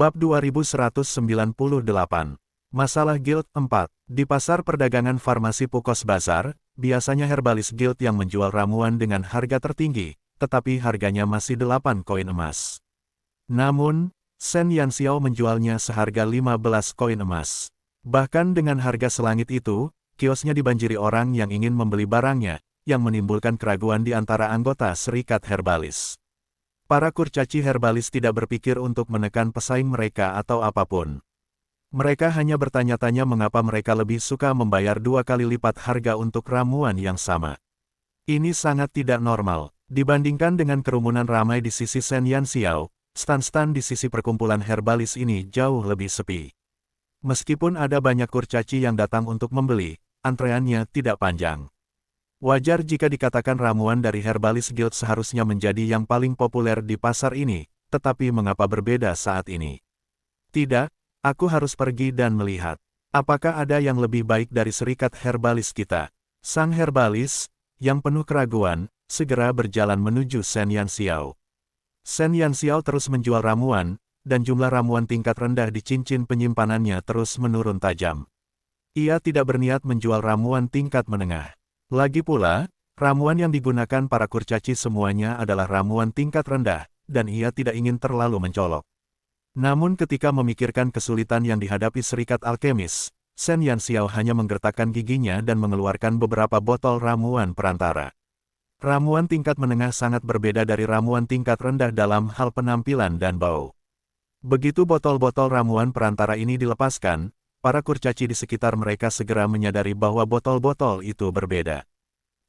Bab 2198. Masalah Guild 4. Di pasar perdagangan farmasi Pukos Bazar, biasanya Herbalis Guild yang menjual ramuan dengan harga tertinggi, tetapi harganya masih 8 koin emas. Namun, Shen Yanxiao menjualnya seharga 15 koin emas. Bahkan dengan harga selangit itu, kiosnya dibanjiri orang yang ingin membeli barangnya, yang menimbulkan keraguan di antara anggota Serikat Herbalis. Para kurcaci Herbalis tidak berpikir untuk menekan pesaing mereka atau apapun. Mereka hanya bertanya-tanya mengapa mereka lebih suka membayar 2 kali lipat harga untuk ramuan yang sama. Ini sangat tidak normal, dibandingkan dengan kerumunan ramai di sisi Shen Yanxiao, stan-stan di sisi perkumpulan Herbalis ini jauh lebih sepi. Meskipun ada banyak kurcaci yang datang untuk membeli, antreannya tidak panjang. Wajar jika dikatakan ramuan dari Herbalis Guild seharusnya menjadi yang paling populer di pasar ini, tetapi mengapa berbeda saat ini? Tidak, aku harus pergi dan melihat. Apakah ada yang lebih baik dari Serikat Herbalis kita? Sang Herbalis, yang penuh keraguan, segera berjalan menuju Shen Yanxiao. Shen Yanxiao terus menjual ramuan, dan jumlah ramuan tingkat rendah di cincin penyimpanannya terus menurun tajam. Ia tidak berniat menjual ramuan tingkat menengah. Lagi pula, ramuan yang digunakan para kurcaci semuanya adalah ramuan tingkat rendah, dan ia tidak ingin terlalu mencolok. Namun ketika memikirkan kesulitan yang dihadapi Serikat Alkemis, Shen Yanxiao hanya menggertakkan giginya dan mengeluarkan beberapa botol ramuan perantara. Ramuan tingkat menengah sangat berbeda dari ramuan tingkat rendah dalam hal penampilan dan bau. Begitu botol-botol ramuan perantara ini dilepaskan, para kurcaci di sekitar mereka segera menyadari bahwa botol-botol itu berbeda.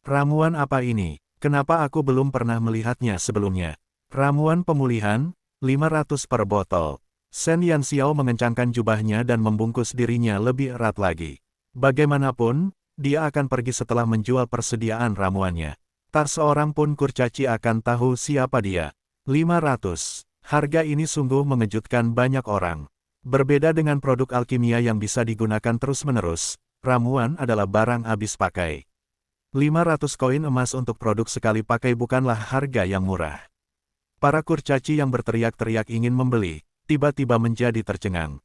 Ramuan apa ini? Kenapa aku belum pernah melihatnya sebelumnya? Ramuan pemulihan, 500 per botol. Shen Yanxiao mengencangkan jubahnya dan membungkus dirinya lebih erat lagi. Bagaimanapun, dia akan pergi setelah menjual persediaan ramuannya. Tak seorang pun kurcaci akan tahu siapa dia. 500. Harga ini sungguh mengejutkan banyak orang. Berbeda dengan produk alkimia yang bisa digunakan terus-menerus, ramuan adalah barang habis pakai. 500 koin emas untuk produk sekali pakai bukanlah harga yang murah. Para kurcaci yang berteriak-teriak ingin membeli, tiba-tiba menjadi tercengang.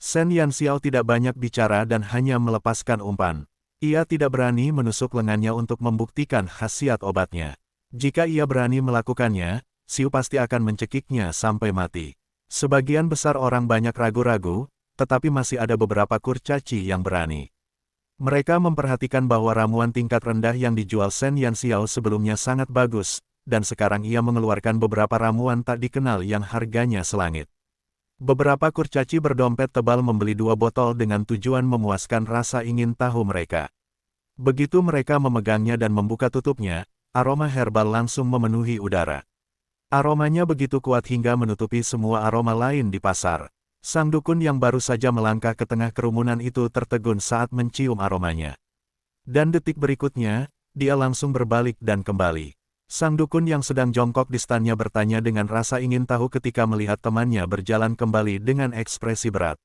Shen Yanxiao tidak banyak bicara dan hanya melepaskan umpan. Ia tidak berani menusuk lengannya untuk membuktikan khasiat obatnya. Jika ia berani melakukannya, Siu pasti akan mencekiknya sampai mati. Sebagian besar orang banyak ragu-ragu, tetapi masih ada beberapa kurcaci yang berani. Mereka memperhatikan bahwa ramuan tingkat rendah yang dijual Shen Yanxiao sebelumnya sangat bagus, dan sekarang ia mengeluarkan beberapa ramuan tak dikenal yang harganya selangit. Beberapa kurcaci berdompet tebal membeli 2 botol dengan tujuan memuaskan rasa ingin tahu mereka. Begitu mereka memegangnya dan membuka tutupnya, aroma herbal langsung memenuhi udara. Aromanya begitu kuat hingga menutupi semua aroma lain di pasar. Sang dukun yang baru saja melangkah ke tengah kerumunan itu tertegun saat mencium aromanya. Dan detik berikutnya, dia langsung berbalik dan kembali. Sang dukun yang sedang jongkok di standnya bertanya dengan rasa ingin tahu ketika melihat temannya berjalan kembali dengan ekspresi berat.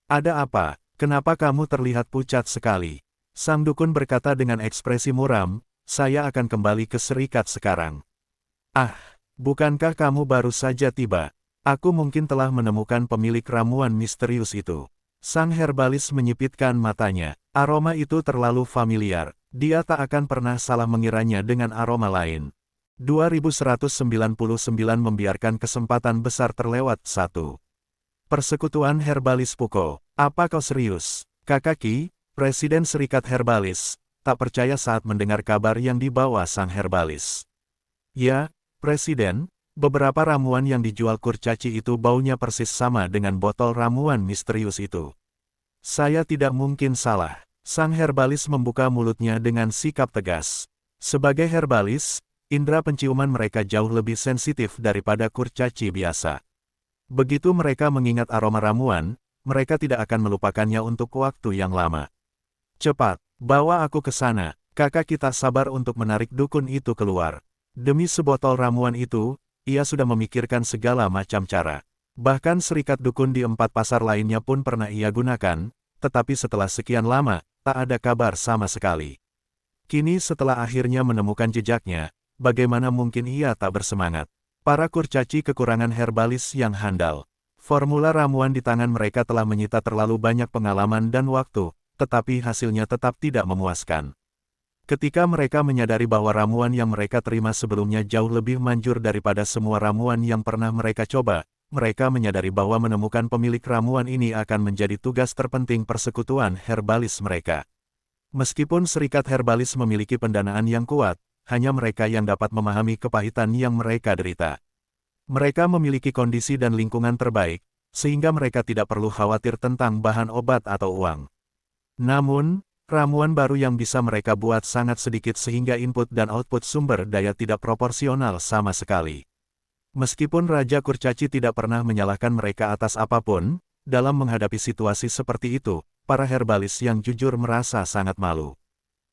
"Ada apa? Kenapa kamu terlihat pucat sekali?" Sang dukun berkata dengan ekspresi muram, "Saya akan kembali ke Serikat sekarang." "Ah, bukankah kamu baru saja tiba? Aku mungkin telah menemukan pemilik ramuan misterius itu." Sang Herbalis menyipitkan matanya. Aroma itu terlalu familiar. Dia tak akan pernah salah mengiranya dengan aroma lain. 2199 membiarkan kesempatan besar terlewat. 1. Persekutuan Herbalis Puko. Apa kau serius? Kakaki, Presiden Serikat Herbalis, tak percaya saat mendengar kabar yang dibawa sang Herbalis. "Ya, Presiden, beberapa ramuan yang dijual kurcaci itu baunya persis sama dengan botol ramuan misterius itu." "Saya tidak mungkin salah." Sang Herbalis membuka mulutnya dengan sikap tegas. Sebagai Herbalis, indera penciuman mereka jauh lebih sensitif daripada kurcaci biasa. Begitu mereka mengingat aroma ramuan, mereka tidak akan melupakannya untuk waktu yang lama. "Cepat, bawa aku ke sana." Kakak kita sabar untuk menarik dukun itu keluar. Demi sebotol ramuan itu, ia sudah memikirkan segala macam cara. Bahkan serikat dukun di 4 pasar lainnya pun pernah ia gunakan, tetapi setelah sekian lama, tak ada kabar sama sekali. Kini setelah akhirnya menemukan jejaknya, bagaimana mungkin ia tak bersemangat? Para kurcaci kekurangan Herbalis yang handal. Formula ramuan di tangan mereka telah menyita terlalu banyak pengalaman dan waktu, tetapi hasilnya tetap tidak memuaskan. Ketika mereka menyadari bahwa ramuan yang mereka terima sebelumnya jauh lebih manjur daripada semua ramuan yang pernah mereka coba, mereka menyadari bahwa menemukan pemilik ramuan ini akan menjadi tugas terpenting persekutuan herbalis mereka. Meskipun serikat herbalis memiliki pendanaan yang kuat, hanya mereka yang dapat memahami kepahitan yang mereka derita. Mereka memiliki kondisi dan lingkungan terbaik, sehingga mereka tidak perlu khawatir tentang bahan obat atau uang. Namun, ramuan baru yang bisa mereka buat sangat sedikit sehingga input dan output sumber daya tidak proporsional sama sekali. Meskipun Raja Kurcaci tidak pernah menyalahkan mereka atas apapun, dalam menghadapi situasi seperti itu, para herbalis yang jujur merasa sangat malu.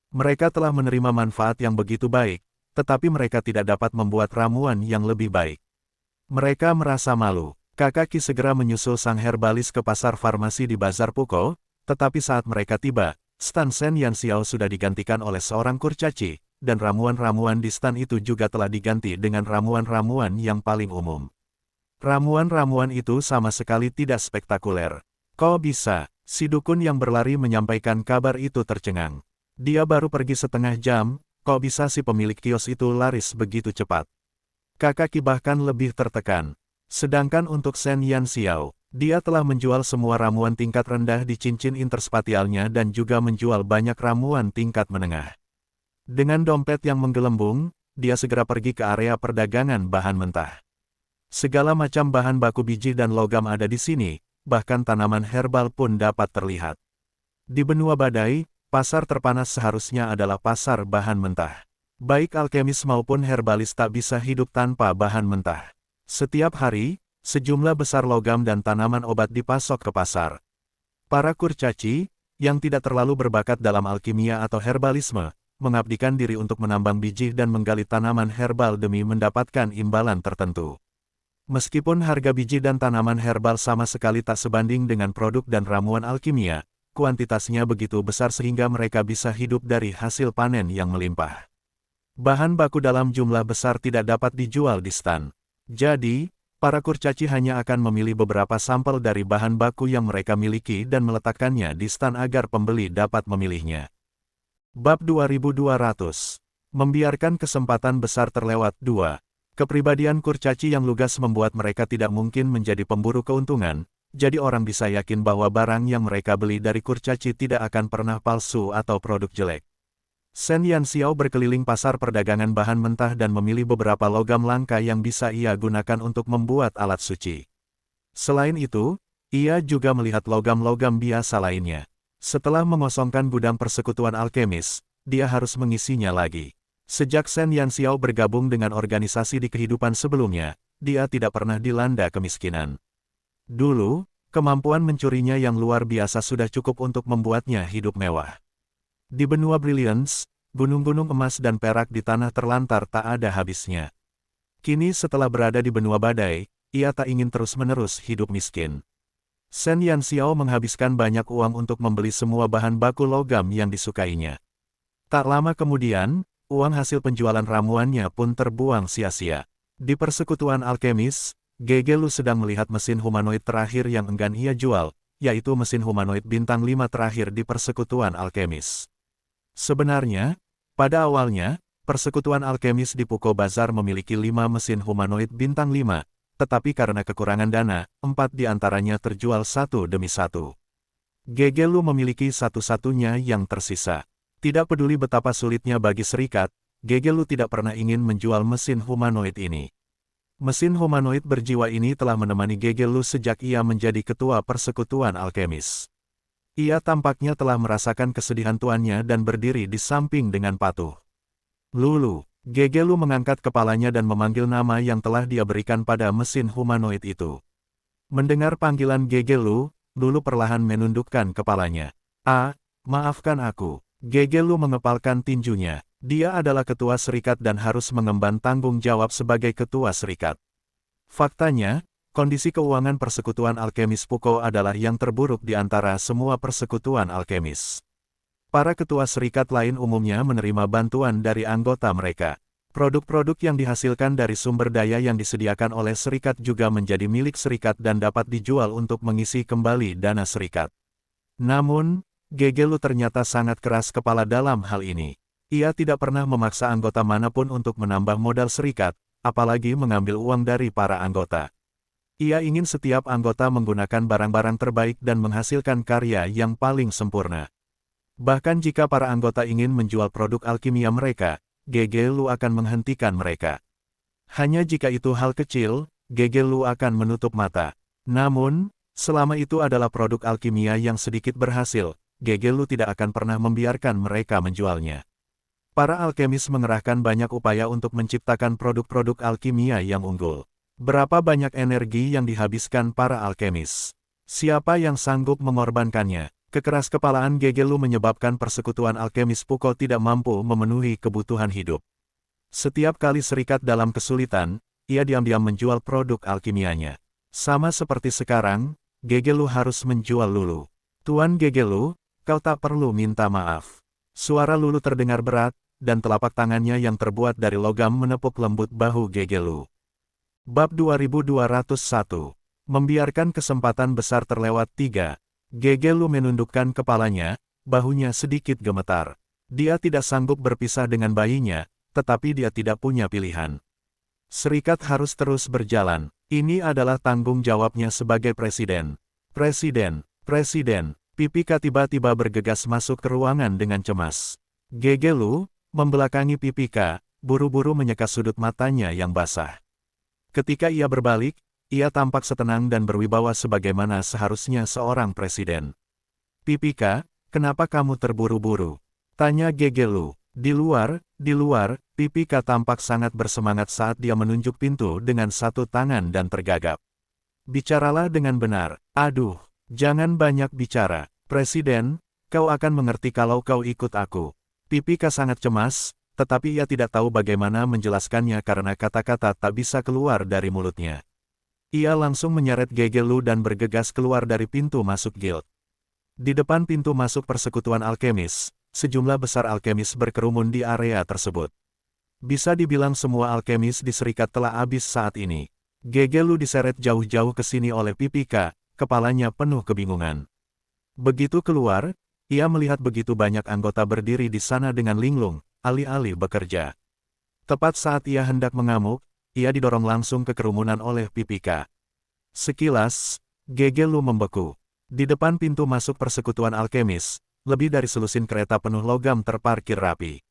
Mereka telah menerima manfaat yang begitu baik, tetapi mereka tidak dapat membuat ramuan yang lebih baik. Mereka merasa malu. Kakak Ki segera menyusul sang herbalis ke pasar farmasi di Bazar Puko, tetapi saat mereka tiba, stan Sen Yanxiao sudah digantikan oleh seorang kurcaci, dan ramuan-ramuan di stan itu juga telah diganti dengan ramuan-ramuan yang paling umum. Ramuan-ramuan itu sama sekali tidak spektakuler. Kok bisa? Si dukun yang berlari menyampaikan kabar itu tercengang. Dia baru pergi setengah jam, kok bisa si pemilik kios itu laris begitu cepat? Kakak Ki bahkan lebih tertekan. Sedangkan untuk Sen Yanxiao, dia telah menjual semua ramuan tingkat rendah di cincin interspatialnya dan juga menjual banyak ramuan tingkat menengah. Dengan dompet yang menggelembung, dia segera pergi ke area perdagangan bahan mentah. Segala macam bahan baku biji dan logam ada di sini, bahkan tanaman herbal pun dapat terlihat. Di benua badai, pasar terpanas seharusnya adalah pasar bahan mentah. Baik alkemis maupun herbalis tak bisa hidup tanpa bahan mentah. Setiap hari, sejumlah besar logam dan tanaman obat dipasok ke pasar. Para kurcaci, yang tidak terlalu berbakat dalam alkimia atau herbalisme, mengabdikan diri untuk menambang biji dan menggali tanaman herbal demi mendapatkan imbalan tertentu. Meskipun harga biji dan tanaman herbal sama sekali tak sebanding dengan produk dan ramuan alkimia, kuantitasnya begitu besar sehingga mereka bisa hidup dari hasil panen yang melimpah. Bahan baku dalam jumlah besar tidak dapat dijual di stan. Jadi, para kurcaci hanya akan memilih beberapa sampel dari bahan baku yang mereka miliki dan meletakkannya di stan agar pembeli dapat memilihnya. Bab 2200. Membiarkan kesempatan besar terlewat. 2. Kepribadian kurcaci yang lugas membuat mereka tidak mungkin menjadi pemburu keuntungan, jadi orang bisa yakin bahwa barang yang mereka beli dari kurcaci tidak akan pernah palsu atau produk jelek. Sen Yanxiao berkeliling pasar perdagangan bahan mentah dan memilih beberapa logam langka yang bisa ia gunakan untuk membuat alat suci. Selain itu, ia juga melihat logam-logam biasa lainnya. Setelah mengosongkan gudang persekutuan alkemis, dia harus mengisinya lagi. Sejak Sen Yanxiao bergabung dengan organisasi di kehidupan sebelumnya, dia tidak pernah dilanda kemiskinan. Dulu, kemampuan mencurinya yang luar biasa sudah cukup untuk membuatnya hidup mewah. Di benua Brilliance, gunung-gunung emas dan perak di tanah terlantar tak ada habisnya. Kini setelah berada di benua badai, ia tak ingin terus-menerus hidup miskin. Sen Yanxiao menghabiskan banyak uang untuk membeli semua bahan baku logam yang disukainya. Tak lama kemudian, uang hasil penjualan ramuannya pun terbuang sia-sia. Di persekutuan alkemis, Gegelu sedang melihat mesin humanoid terakhir yang enggan ia jual, yaitu mesin humanoid bintang 5 terakhir di persekutuan alkemis. Sebenarnya, pada awalnya, persekutuan alkemis di Puko Bazar memiliki 5 mesin humanoid bintang 5, tetapi karena kekurangan dana, 4 di antaranya terjual satu demi satu. Gegelu memiliki satu-satunya yang tersisa. Tidak peduli betapa sulitnya bagi serikat, Gegelu tidak pernah ingin menjual mesin humanoid ini. Mesin humanoid berjiwa ini telah menemani Gegelu sejak ia menjadi ketua persekutuan alkemis. Ia tampaknya telah merasakan kesedihan tuannya dan berdiri di samping dengan patuh. Lulu, Gegelu mengangkat kepalanya dan memanggil nama yang telah dia berikan pada mesin humanoid itu. Mendengar panggilan Gegelu, Lulu perlahan menundukkan kepalanya. Maafkan aku. Gegelu mengepalkan tinjunya. Dia adalah ketua serikat dan harus mengemban tanggung jawab sebagai ketua serikat. Faktanya, kondisi keuangan persekutuan alkemis Puko adalah yang terburuk di antara semua persekutuan alkemis. Para ketua serikat lain umumnya menerima bantuan dari anggota mereka. Produk-produk yang dihasilkan dari sumber daya yang disediakan oleh serikat juga menjadi milik serikat dan dapat dijual untuk mengisi kembali dana serikat. Namun, Gegelu ternyata sangat keras kepala dalam hal ini. Ia tidak pernah memaksa anggota manapun untuk menambah modal serikat, apalagi mengambil uang dari para anggota. Ia ingin setiap anggota menggunakan barang-barang terbaik dan menghasilkan karya yang paling sempurna. Bahkan jika para anggota ingin menjual produk alkimia mereka, Gegelu akan menghentikan mereka. Hanya jika itu hal kecil, Gegelu akan menutup mata. Namun, selama itu adalah produk alkimia yang sedikit berhasil, Gegelu tidak akan pernah membiarkan mereka menjualnya. Para alkemis mengerahkan banyak upaya untuk menciptakan produk-produk alkimia yang unggul. Berapa banyak energi yang dihabiskan para alkemis? Siapa yang sanggup mengorbankannya? Kekeraskepalaan Gegelu menyebabkan persekutuan alkemis Puko tidak mampu memenuhi kebutuhan hidup. Setiap kali serikat dalam kesulitan, ia diam-diam menjual produk alkimianya. Sama seperti sekarang, Gegelu harus menjual Lulu. Tuan Gegelu, kau tak perlu minta maaf. Suara Lulu terdengar berat, dan telapak tangannya yang terbuat dari logam menepuk lembut bahu Gegelu. Bab 2201. Membiarkan kesempatan besar terlewat 3. Gegelu menundukkan kepalanya, bahunya sedikit gemetar. Dia tidak sanggup berpisah dengan bayinya, tetapi dia tidak punya pilihan. Serikat harus terus berjalan. Ini adalah tanggung jawabnya sebagai presiden. Presiden. Pipika tiba-tiba bergegas masuk ke ruangan dengan cemas. Gegelu membelakangi Pipika, buru-buru menyeka sudut matanya yang basah. Ketika ia berbalik, ia tampak setenang dan berwibawa sebagaimana seharusnya seorang presiden. Pipika, kenapa kamu terburu-buru? Tanya Gegelu. Di luar, Pipika tampak sangat bersemangat saat dia menunjuk pintu dengan satu tangan dan tergagap. Bicaralah dengan benar. Aduh, jangan banyak bicara. Presiden, kau akan mengerti kalau kau ikut aku. Pipika sangat cemas, tetapi ia tidak tahu bagaimana menjelaskannya karena kata-kata tak bisa keluar dari mulutnya. Ia langsung menyeret Gegelu dan bergegas keluar dari pintu masuk guild. Di depan pintu masuk persekutuan alkemis, sejumlah besar alkemis berkerumun di area tersebut. Bisa dibilang semua alkemis di serikat telah habis saat ini. Gegelu diseret jauh-jauh ke sini oleh Pipika, kepalanya penuh kebingungan. Begitu keluar, ia melihat begitu banyak anggota berdiri di sana dengan linglung, alih-alih bekerja. Tepat saat ia hendak mengamuk, ia didorong langsung ke kerumunan oleh Pipika. Sekilas, Gegelu membeku. Di depan pintu masuk persekutuan alkemis, lebih dari selusin kereta penuh logam terparkir rapi.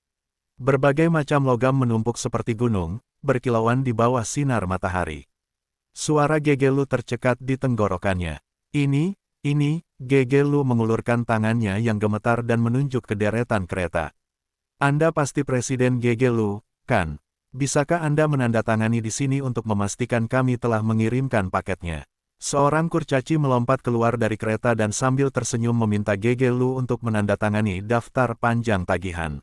Berbagai macam logam menumpuk seperti gunung, berkilauan di bawah sinar matahari. Suara Gegelu tercekat di tenggorokannya. Ini, Gegelu mengulurkan tangannya yang gemetar dan menunjuk ke deretan kereta. Anda pasti Presiden Gegelu, kan? Bisakah Anda menandatangani di sini untuk memastikan kami telah mengirimkan paketnya? Seorang kurcaci melompat keluar dari kereta dan sambil tersenyum meminta Gegelu untuk menandatangani daftar panjang tagihan.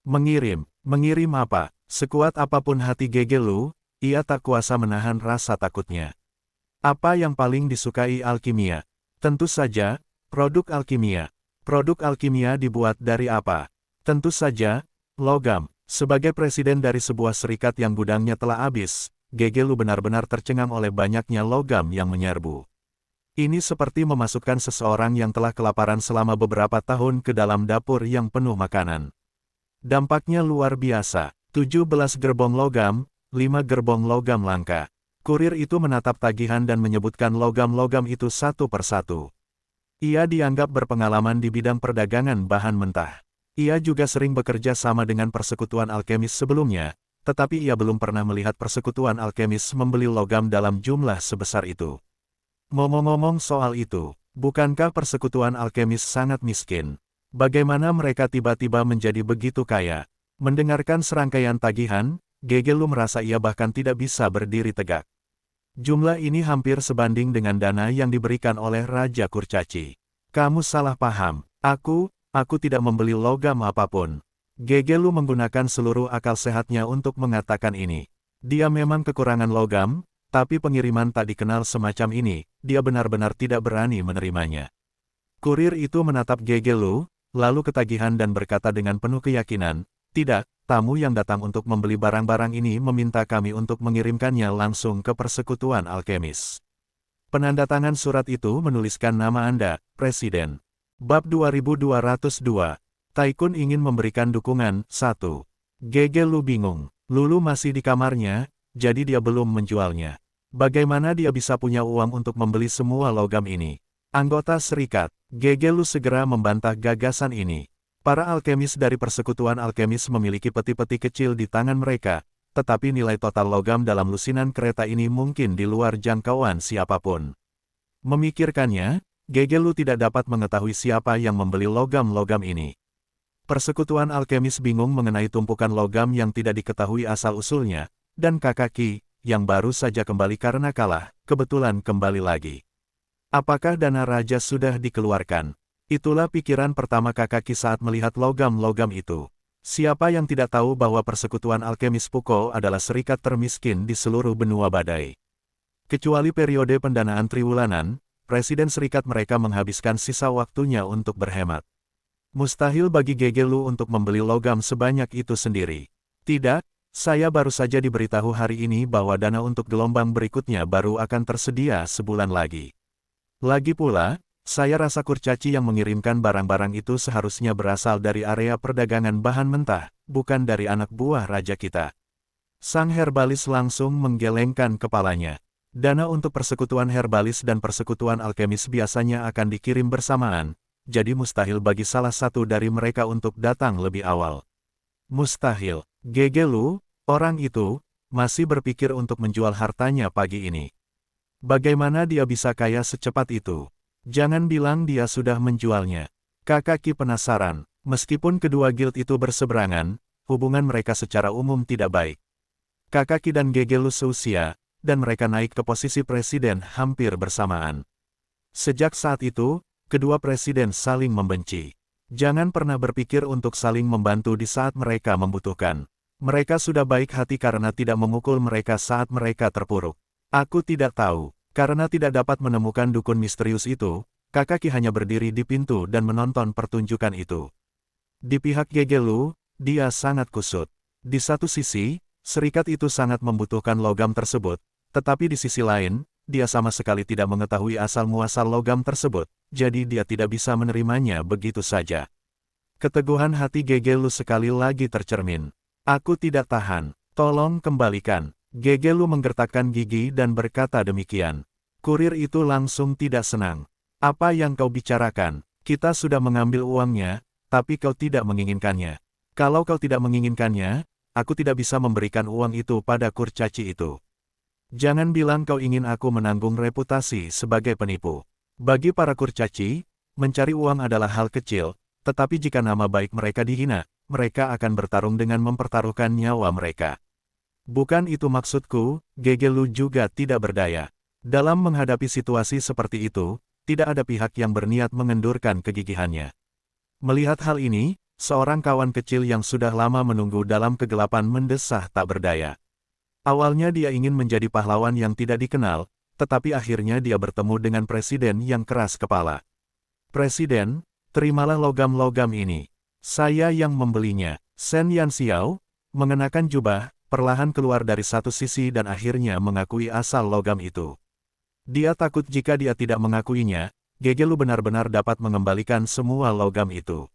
Mengirim apa? Sekuat apapun hati Gegelu, ia tak kuasa menahan rasa takutnya. Apa yang paling disukai alkimia? Tentu saja, produk alkimia. Produk alkimia dibuat dari apa? Tentu saja, logam. Sebagai presiden dari sebuah serikat yang gudangnya telah habis, Gegelu benar-benar tercengang oleh banyaknya logam yang menyerbu. Ini seperti memasukkan seseorang yang telah kelaparan selama beberapa tahun ke dalam dapur yang penuh makanan. Dampaknya luar biasa. 17 gerbong logam, 5 gerbong logam langka. Kurir itu menatap tagihan dan menyebutkan logam-logam itu satu persatu. Ia dianggap berpengalaman di bidang perdagangan bahan mentah. Ia juga sering bekerja sama dengan persekutuan alkemis sebelumnya, tetapi ia belum pernah melihat persekutuan alkemis membeli logam dalam jumlah sebesar itu. Ngomong-ngomong soal itu, bukankah persekutuan alkemis sangat miskin? Bagaimana mereka tiba-tiba menjadi begitu kaya? Mendengarkan serangkaian tagihan, Gegelu merasa ia bahkan tidak bisa berdiri tegak. Jumlah ini hampir sebanding dengan dana yang diberikan oleh Raja Kurcaci. Kamu salah paham. Aku tidak membeli logam apapun. Gegelu menggunakan seluruh akal sehatnya untuk mengatakan ini. Dia memang kekurangan logam, tapi pengiriman tak dikenal semacam ini, dia benar-benar tidak berani menerimanya. Kurir itu menatap Gegelu, lalu ketagihan dan berkata dengan penuh keyakinan, Tidak, tamu yang datang untuk membeli barang-barang ini meminta kami untuk mengirimkannya langsung ke Persekutuan Alkemis. Penandatangan surat itu menuliskan nama Anda, Presiden. Bab 2202. Taikun ingin memberikan dukungan. 1. Gege Lu bingung. Lulu masih di kamarnya, jadi dia belum menjualnya. Bagaimana dia bisa punya uang untuk membeli semua logam ini? Anggota serikat, Gege Lu segera membantah gagasan ini. Para alkemis dari Persekutuan Alkemis memiliki peti-peti kecil di tangan mereka, tetapi nilai total logam dalam lusinan kereta ini mungkin di luar jangkauan siapapun. Memikirkannya, Gege Lu tidak dapat mengetahui siapa yang membeli logam-logam ini. Persekutuan Alkemis bingung mengenai tumpukan logam yang tidak diketahui asal-usulnya, dan Kakak Ki, yang baru saja kembali karena kalah, kebetulan kembali lagi. Apakah dana raja sudah dikeluarkan? Itulah pikiran pertama Kakak Ki saat melihat logam-logam itu. Siapa yang tidak tahu bahwa Persekutuan Alkemis Puko adalah serikat termiskin di seluruh benua badai. Kecuali periode pendanaan triwulanan, Presiden serikat mereka menghabiskan sisa waktunya untuk berhemat. Mustahil bagi Gege Lu untuk membeli logam sebanyak itu sendiri. Tidak, saya baru saja diberitahu hari ini bahwa dana untuk gelombang berikutnya baru akan tersedia sebulan lagi. Lagi pula, saya rasa kurcaci yang mengirimkan barang-barang itu seharusnya berasal dari area perdagangan bahan mentah, bukan dari anak buah raja kita. Sang herbalis langsung menggelengkan kepalanya. Dana untuk Persekutuan Herbalis dan Persekutuan Alkemis biasanya akan dikirim bersamaan, jadi mustahil bagi salah satu dari mereka untuk datang lebih awal. Mustahil. Gege Lu, orang itu, masih berpikir untuk menjual hartanya pagi ini. Bagaimana dia bisa kaya secepat itu? Jangan bilang dia sudah menjualnya. Kakak Ki penasaran, meskipun kedua guild itu berseberangan, hubungan mereka secara umum tidak baik. Kakak Ki dan Gege Lu seusia, dan mereka naik ke posisi presiden hampir bersamaan. Sejak saat itu, kedua presiden saling membenci. Jangan pernah berpikir untuk saling membantu di saat mereka membutuhkan. Mereka sudah baik hati karena tidak memukul mereka saat mereka terpuruk. Aku tidak tahu. Karena tidak dapat menemukan dukun misterius itu, Kakak Ki hanya berdiri di pintu dan menonton pertunjukan itu. Di pihak Gege Lu, dia sangat kusut. Di satu sisi, serikat itu sangat membutuhkan logam tersebut, tetapi di sisi lain, dia sama sekali tidak mengetahui asal-muasal logam tersebut, jadi dia tidak bisa menerimanya begitu saja. Keteguhan hati Gege Lu sekali lagi tercermin. Aku tidak tahan, tolong kembalikan. Gege Lu menggertakkan gigi dan berkata demikian. Kurir itu langsung tidak senang. Apa yang kau bicarakan? Kita sudah mengambil uangnya, tapi kau tidak menginginkannya. Kalau kau tidak menginginkannya, aku tidak bisa memberikan uang itu pada kurcaci itu. Jangan bilang kau ingin aku menanggung reputasi sebagai penipu. Bagi para kurcaci, mencari uang adalah hal kecil, tetapi jika nama baik mereka dihina, mereka akan bertarung dengan mempertaruhkan nyawa mereka. Bukan itu maksudku, Gege Lu juga tidak berdaya. Dalam menghadapi situasi seperti itu, tidak ada pihak yang berniat mengendurkan kegigihannya. Melihat hal ini, seorang kawan kecil yang sudah lama menunggu dalam kegelapan mendesah tak berdaya. Awalnya dia ingin menjadi pahlawan yang tidak dikenal, tetapi akhirnya dia bertemu dengan presiden yang keras kepala. Presiden, terimalah logam-logam ini. Saya yang membelinya. Sen Yan Xiao, mengenakan jubah, perlahan keluar dari satu sisi dan akhirnya mengakui asal logam itu. Dia takut jika dia tidak mengakuinya, Gege Lu benar-benar dapat mengembalikan semua logam itu.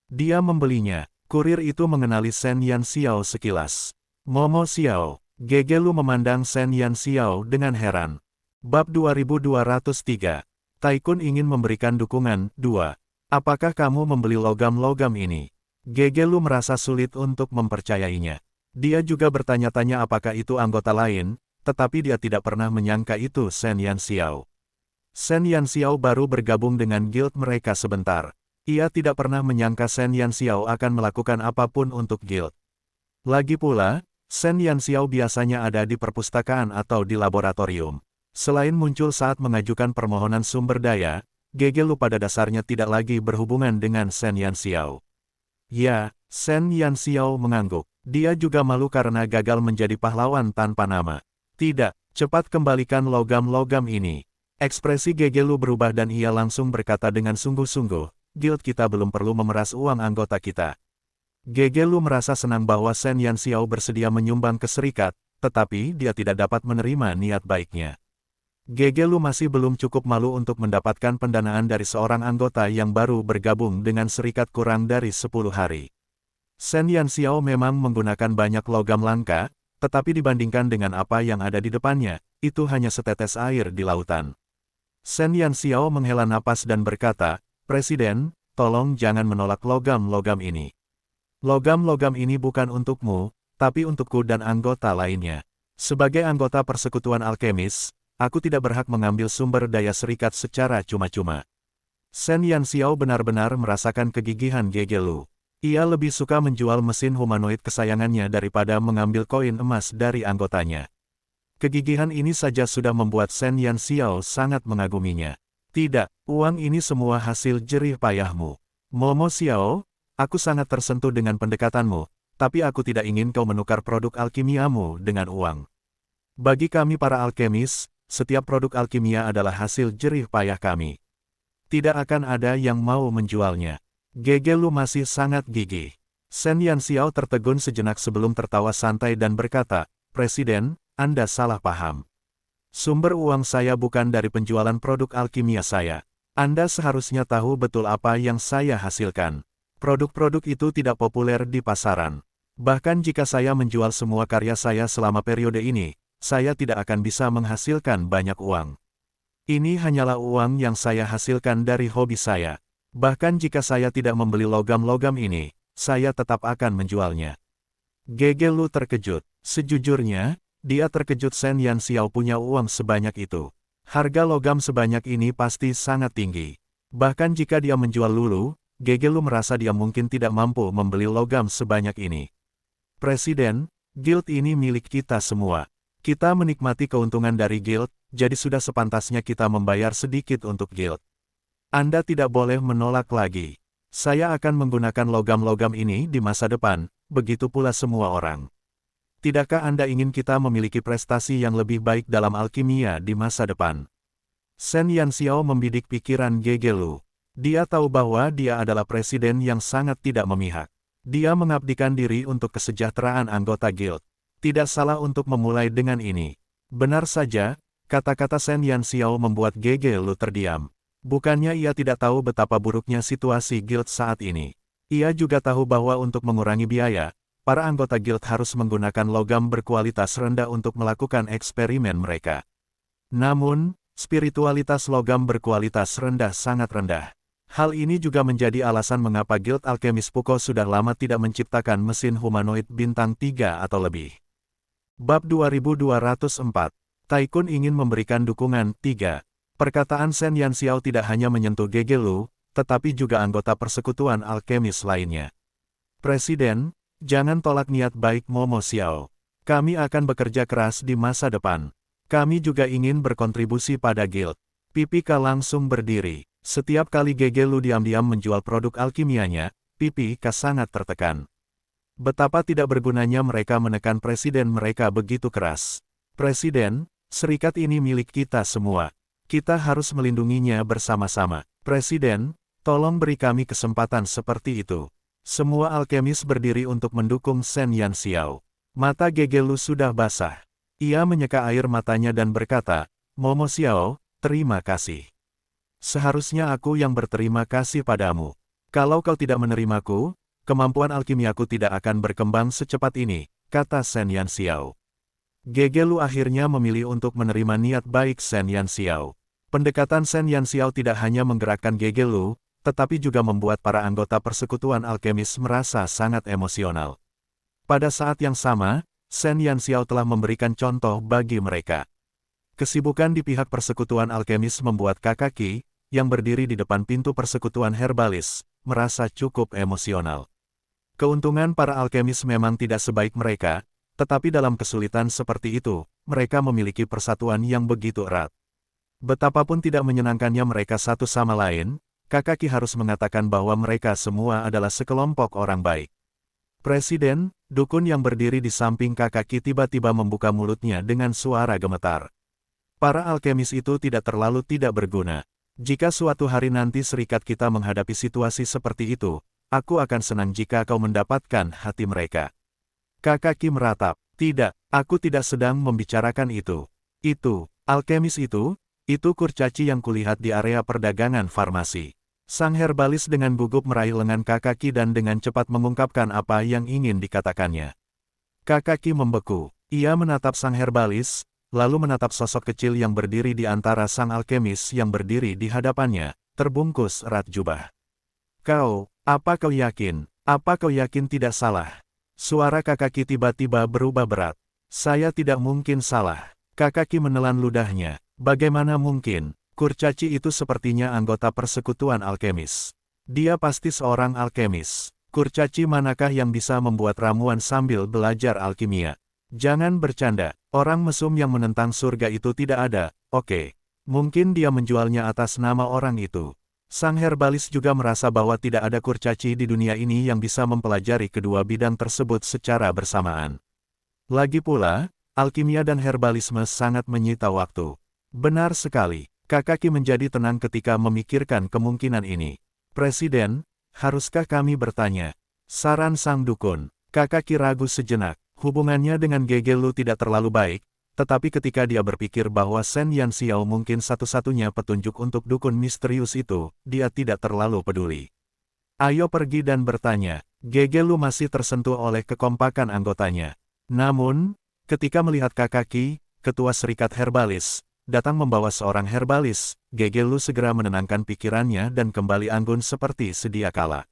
Dia membelinya. Kurir itu mengenali Sen Yan Xiao sekilas. Momo Xiao. Gege Lu memandang Sen Yan Xiao dengan heran. Bab 2203. Taikun ingin memberikan dukungan. 2. Apakah kamu membeli logam-logam ini? Gege Lu merasa sulit untuk mempercayainya. Dia juga bertanya-tanya apakah itu anggota lain, tetapi dia tidak pernah menyangka itu Sen Yan Xiao. Sen Yan Xiao baru bergabung dengan guild mereka sebentar. Ia tidak pernah menyangka Sen Yan Xiao akan melakukan apapun untuk guild. Lagi pula, Sen Yan Xiao biasanya ada di perpustakaan atau di laboratorium. Selain muncul saat mengajukan permohonan sumber daya, Gege Lu pada dasarnya tidak lagi berhubungan dengan Sen Yan Xiao. Ya, Sen Yan Xiao mengangguk. Dia juga malu karena gagal menjadi pahlawan tanpa nama. Tidak, cepat kembalikan logam-logam ini. Ekspresi Gege Lu berubah dan ia langsung berkata dengan sungguh-sungguh, guild kita belum perlu memeras uang anggota kita. Gegelu merasa senang bahwa Shen Yanxiao bersedia menyumbang ke serikat, tetapi dia tidak dapat menerima niat baiknya. Gegelu masih belum cukup malu untuk mendapatkan pendanaan dari seorang anggota yang baru bergabung dengan serikat kurang dari 10 hari. Shen Yanxiao memang menggunakan banyak logam langka, tetapi dibandingkan dengan apa yang ada di depannya, itu hanya setetes air di lautan. Shen Yanxiao menghela napas dan berkata, "Presiden, tolong jangan menolak logam-logam ini. Logam-logam ini bukan untukmu, tapi untukku dan anggota lainnya. Sebagai anggota persekutuan alkemis, aku tidak berhak mengambil sumber daya serikat secara cuma-cuma." Shen Yanxiao benar-benar merasakan kegigihan Gegelu. Ia lebih suka menjual mesin humanoid kesayangannya daripada mengambil koin emas dari anggotanya. Kegigihan ini saja sudah membuat Shen Yanxiao sangat mengaguminya. "Tidak, uang ini semua hasil jerih payahmu. Momo Xiao, aku sangat tersentuh dengan pendekatanmu, tapi aku tidak ingin kau menukar produk alkimiamu dengan uang. Bagi kami para alkemis, setiap produk alkimia adalah hasil jerih payah kami. Tidak akan ada yang mau menjualnya." Gegelu masih sangat gigih. Shen Yanxiao tertegun sejenak sebelum tertawa santai dan berkata, "Presiden, Anda salah paham. Sumber uang saya bukan dari penjualan produk alkimia saya. Anda seharusnya tahu betul apa yang saya hasilkan. Produk-produk itu tidak populer di pasaran. Bahkan jika saya menjual semua karya saya selama periode ini, saya tidak akan bisa menghasilkan banyak uang. Ini hanyalah uang yang saya hasilkan dari hobi saya. Bahkan jika saya tidak membeli logam-logam ini, saya tetap akan menjualnya." Gegelu terkejut. Sejujurnya, dia terkejut Shen Yanxiao punya uang sebanyak itu. Harga logam sebanyak ini pasti sangat tinggi. Bahkan jika dia menjual lulu, Gegelu merasa dia mungkin tidak mampu membeli logam sebanyak ini. "Presiden, guild ini milik kita semua. Kita menikmati keuntungan dari guild, jadi sudah sepantasnya kita membayar sedikit untuk guild. Anda tidak boleh menolak lagi. Saya akan menggunakan logam-logam ini di masa depan, begitu pula semua orang. Tidakkah Anda ingin kita memiliki prestasi yang lebih baik dalam alkimia di masa depan?" Shen Yanxiao membidik pikiran Gegelu. Dia tahu bahwa dia adalah presiden yang sangat tidak memihak. Dia mengabdikan diri untuk kesejahteraan anggota guild. Tidak salah untuk memulai dengan ini. Benar saja, kata-kata Shen Yanxiao membuat Gegelu terdiam. Bukannya ia tidak tahu betapa buruknya situasi guild saat ini. Ia juga tahu bahwa untuk mengurangi biaya, para anggota guild harus menggunakan logam berkualitas rendah untuk melakukan eksperimen mereka. Namun, spiritualitas logam berkualitas rendah sangat rendah. Hal ini juga menjadi alasan mengapa Guild Alkemis Puko sudah lama tidak menciptakan mesin humanoid bintang 3 atau lebih. Bab 2204. Taikun ingin memberikan dukungan 3. Perkataan Shen Yanxiao tidak hanya menyentuh Gegelu, tetapi juga anggota persekutuan alkemis lainnya. "Presiden, jangan tolak niat baik Momo Xiao. Kami akan bekerja keras di masa depan. Kami juga ingin berkontribusi pada guild." Pipi Ka langsung berdiri. Setiap kali Gegelu diam-diam menjual produk alkimianya, Pipi Ka sangat tertekan. Betapa tidak bergunanya mereka menekan presiden mereka begitu keras. "Presiden, serikat ini milik kita semua. Kita harus melindunginya bersama-sama. Presiden, tolong beri kami kesempatan seperti itu." Semua alkemis berdiri untuk mendukung Shen Yanxiao. Mata Gegelu sudah basah. Ia menyeka air matanya dan berkata, "Momo Xiao, terima kasih. Seharusnya aku yang berterima kasih padamu. Kalau kau tidak menerimaku, kemampuan alkimiaku tidak akan berkembang secepat ini," kata Shen Yanxiao. Gegelu akhirnya memilih untuk menerima niat baik Shen Yanxiao. Pendekatan Shen Yanxiao tidak hanya menggerakkan Gegelu, tetapi juga membuat para anggota persekutuan alkemis merasa sangat emosional. Pada saat yang sama, Shen Yanxiao telah memberikan contoh bagi mereka. Kesibukan di pihak persekutuan alkemis membuat Kakak Qi, yang berdiri di depan pintu persekutuan herbalis, merasa cukup emosional. Keuntungan para alkemis memang tidak sebaik mereka, tetapi dalam kesulitan seperti itu, mereka memiliki persatuan yang begitu erat. Betapapun tidak menyenangkannya mereka satu sama lain, Kakak Qi harus mengatakan bahwa mereka semua adalah sekelompok orang baik. "Presiden," dukun yang berdiri di samping Kakak Qi tiba-tiba membuka mulutnya dengan suara gemetar. "Para alkemis itu tidak terlalu tidak berguna. Jika suatu hari nanti serikat kita menghadapi situasi seperti itu, aku akan senang jika kau mendapatkan hati mereka. Kakaki meratap, tidak, aku tidak sedang membicarakan itu. Itu, alkemis itu kurcaci yang kulihat di area perdagangan farmasi. Sang herbalis dengan gugup meraih lengan Kakaki dan dengan cepat mengungkapkan apa yang ingin dikatakannya. Kakaki membeku. Ia menatap sang herbalis, lalu menatap sosok kecil yang berdiri di antara sang alkemis yang berdiri di hadapannya, terbungkus erat jubah. Apa kau yakin? Apa kau yakin tidak salah? Suara Kakaki tiba-tiba berubah berat. Saya tidak mungkin salah. Kakaki menelan ludahnya. Bagaimana mungkin? Kurcaci itu sepertinya anggota persekutuan alkemis. Dia pasti seorang alkemis. Kurcaci manakah yang bisa membuat ramuan sambil belajar alkimia? Jangan bercanda, orang mesum yang menentang surga itu tidak ada. Oke, mungkin dia menjualnya atas nama orang itu. Sang herbalis juga merasa bahwa tidak ada kurcaci di dunia ini yang bisa mempelajari kedua bidang tersebut secara bersamaan. Lagi pula, alkimia dan herbalisme sangat menyita waktu. Benar sekali. Kakaki menjadi tenang ketika memikirkan kemungkinan ini. Presiden, haruskah kami bertanya? Saran sang dukun. Kakaki ragu sejenak. Hubungannya dengan Gegelu tidak terlalu baik, tetapi ketika dia berpikir bahwa Shen Yanxiao mungkin satu-satunya petunjuk untuk dukun misterius itu, dia tidak terlalu peduli. Ayo pergi dan bertanya. Gegelu masih tersentuh oleh kekompakan anggotanya. Namun, ketika melihat Kakaki, ketua serikat herbalis, datang membawa seorang herbalis, Gegelu segera menenangkan pikirannya dan kembali anggun seperti sedia kala.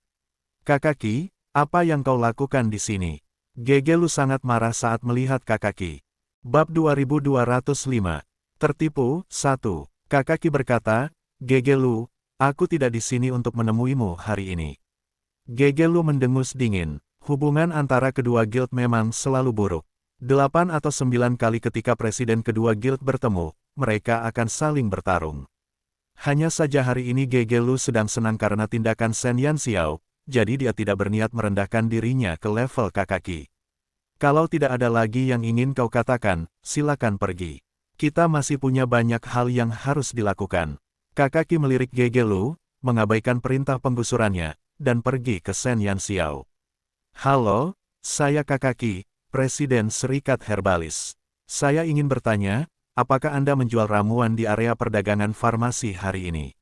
Kakaki, apa yang kau lakukan di sini? Gegelu sangat marah saat melihat Kakaki. Bab 2205. Tertipu, 1. Kakaki berkata, Gegelu, aku tidak di sini untuk menemuimu hari ini. Gegelu mendengus dingin. Hubungan antara kedua guild memang selalu buruk. 8 atau 9 kali ketika presiden kedua guild bertemu, mereka akan saling bertarung. Hanya saja hari ini Gegelu sedang senang karena tindakan Shen Yanxiao, jadi dia tidak berniat merendahkan dirinya ke level Kakaki. Kalau tidak ada lagi yang ingin kau katakan, silakan pergi. Kita masih punya banyak hal yang harus dilakukan. Kakaki melirik Gegelu, mengabaikan perintah penggusurannya, dan pergi ke Shen Yanxiao. Halo, saya Kakaki, Presiden Serikat Herbalis. Saya ingin bertanya, apakah Anda menjual ramuan di area perdagangan farmasi hari ini?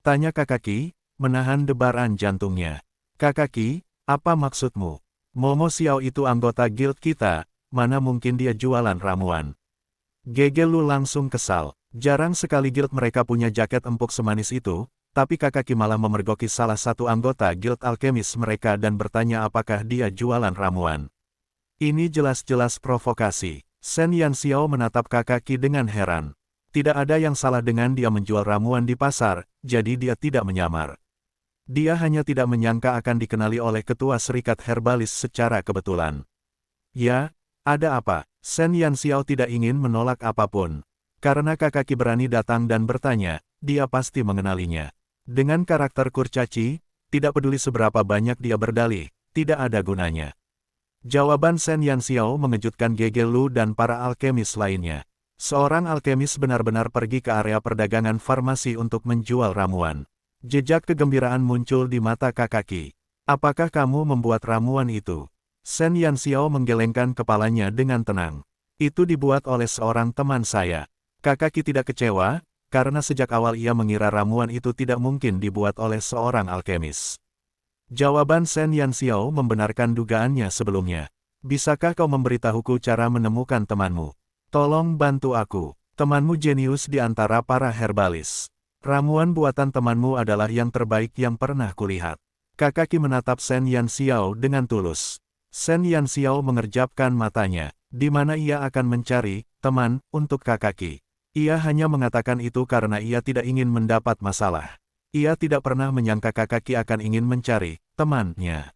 Tanya Kakaki, menahan debaran jantungnya. Kakaki, apa maksudmu? Momo Xiao itu anggota guild kita, mana mungkin dia jualan ramuan? Gegelu langsung kesal. Jarang sekali guild mereka punya jaket empuk semanis itu, tapi Kakaki malah memergoki salah satu anggota guild alkemis mereka dan bertanya apakah dia jualan ramuan. Ini jelas-jelas provokasi. Shen Yanxiao menatap Kakaki dengan heran. Tidak ada yang salah dengan dia menjual ramuan di pasar, jadi dia tidak menyamar. Dia hanya tidak menyangka akan dikenali oleh ketua serikat herbalis secara kebetulan. Ya, ada apa? Shen Yanxiao tidak ingin menolak apapun. Karena Kakaki berani datang dan bertanya, dia pasti mengenalinya. Dengan karakter kurcaci, tidak peduli seberapa banyak dia berdalih, tidak ada gunanya. Jawaban Shen Yanxiao mengejutkan Gegelu dan para alkemis lainnya. Seorang alkemis benar-benar pergi ke area perdagangan farmasi untuk menjual ramuan. Jejak kegembiraan muncul di mata Kakaki. Apakah kamu membuat ramuan itu? Shen Yanxiao menggelengkan kepalanya dengan tenang. Itu dibuat oleh seorang teman saya. Kakaki tidak kecewa, karena sejak awal ia mengira ramuan itu tidak mungkin dibuat oleh seorang alkemis. Jawaban Shen Yanxiao membenarkan dugaannya sebelumnya. Bisakah kau memberitahuku cara menemukan temanmu? Tolong bantu aku. Temanmu jenius di antara para herbalis. Ramuan buatan temanmu adalah yang terbaik yang pernah kulihat. Kakaki menatap Shen Yanxiao dengan tulus. Shen Yanxiao mengerjapkan matanya. Di mana ia akan mencari teman untuk Kakaki? Ia hanya mengatakan itu karena ia tidak ingin mendapat masalah. Ia tidak pernah menyangka Kakaki akan ingin mencari temannya.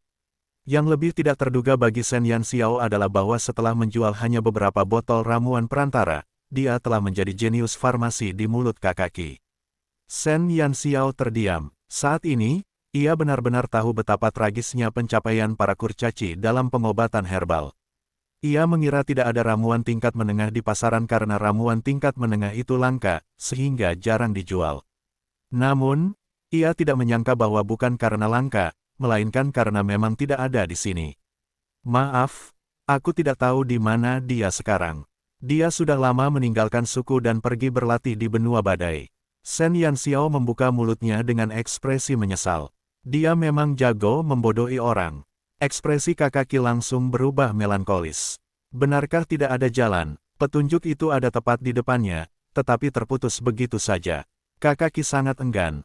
Yang lebih tidak terduga bagi Shen Yanxiao adalah bahwa setelah menjual hanya beberapa botol ramuan perantara, dia telah menjadi jenius farmasi di mulut Kakaki. Shen Yanxiao terdiam. Saat ini, ia benar-benar tahu betapa tragisnya pencapaian para kurcaci dalam pengobatan herbal. Ia mengira tidak ada ramuan tingkat menengah di pasaran karena ramuan tingkat menengah itu langka, sehingga jarang dijual. Namun, ia tidak menyangka bahwa bukan karena langka, melainkan karena memang tidak ada di sini. Maaf, aku tidak tahu di mana dia sekarang. Dia sudah lama meninggalkan suku dan pergi berlatih di benua badai. Shen Yanxiao membuka mulutnya dengan ekspresi menyesal. Dia memang jago membodohi orang. Ekspresi kakak Qi langsung berubah melankolis. Benarkah tidak ada jalan? Petunjuk itu ada tepat di depannya, tetapi terputus begitu saja. Kakak Qi sangat enggan.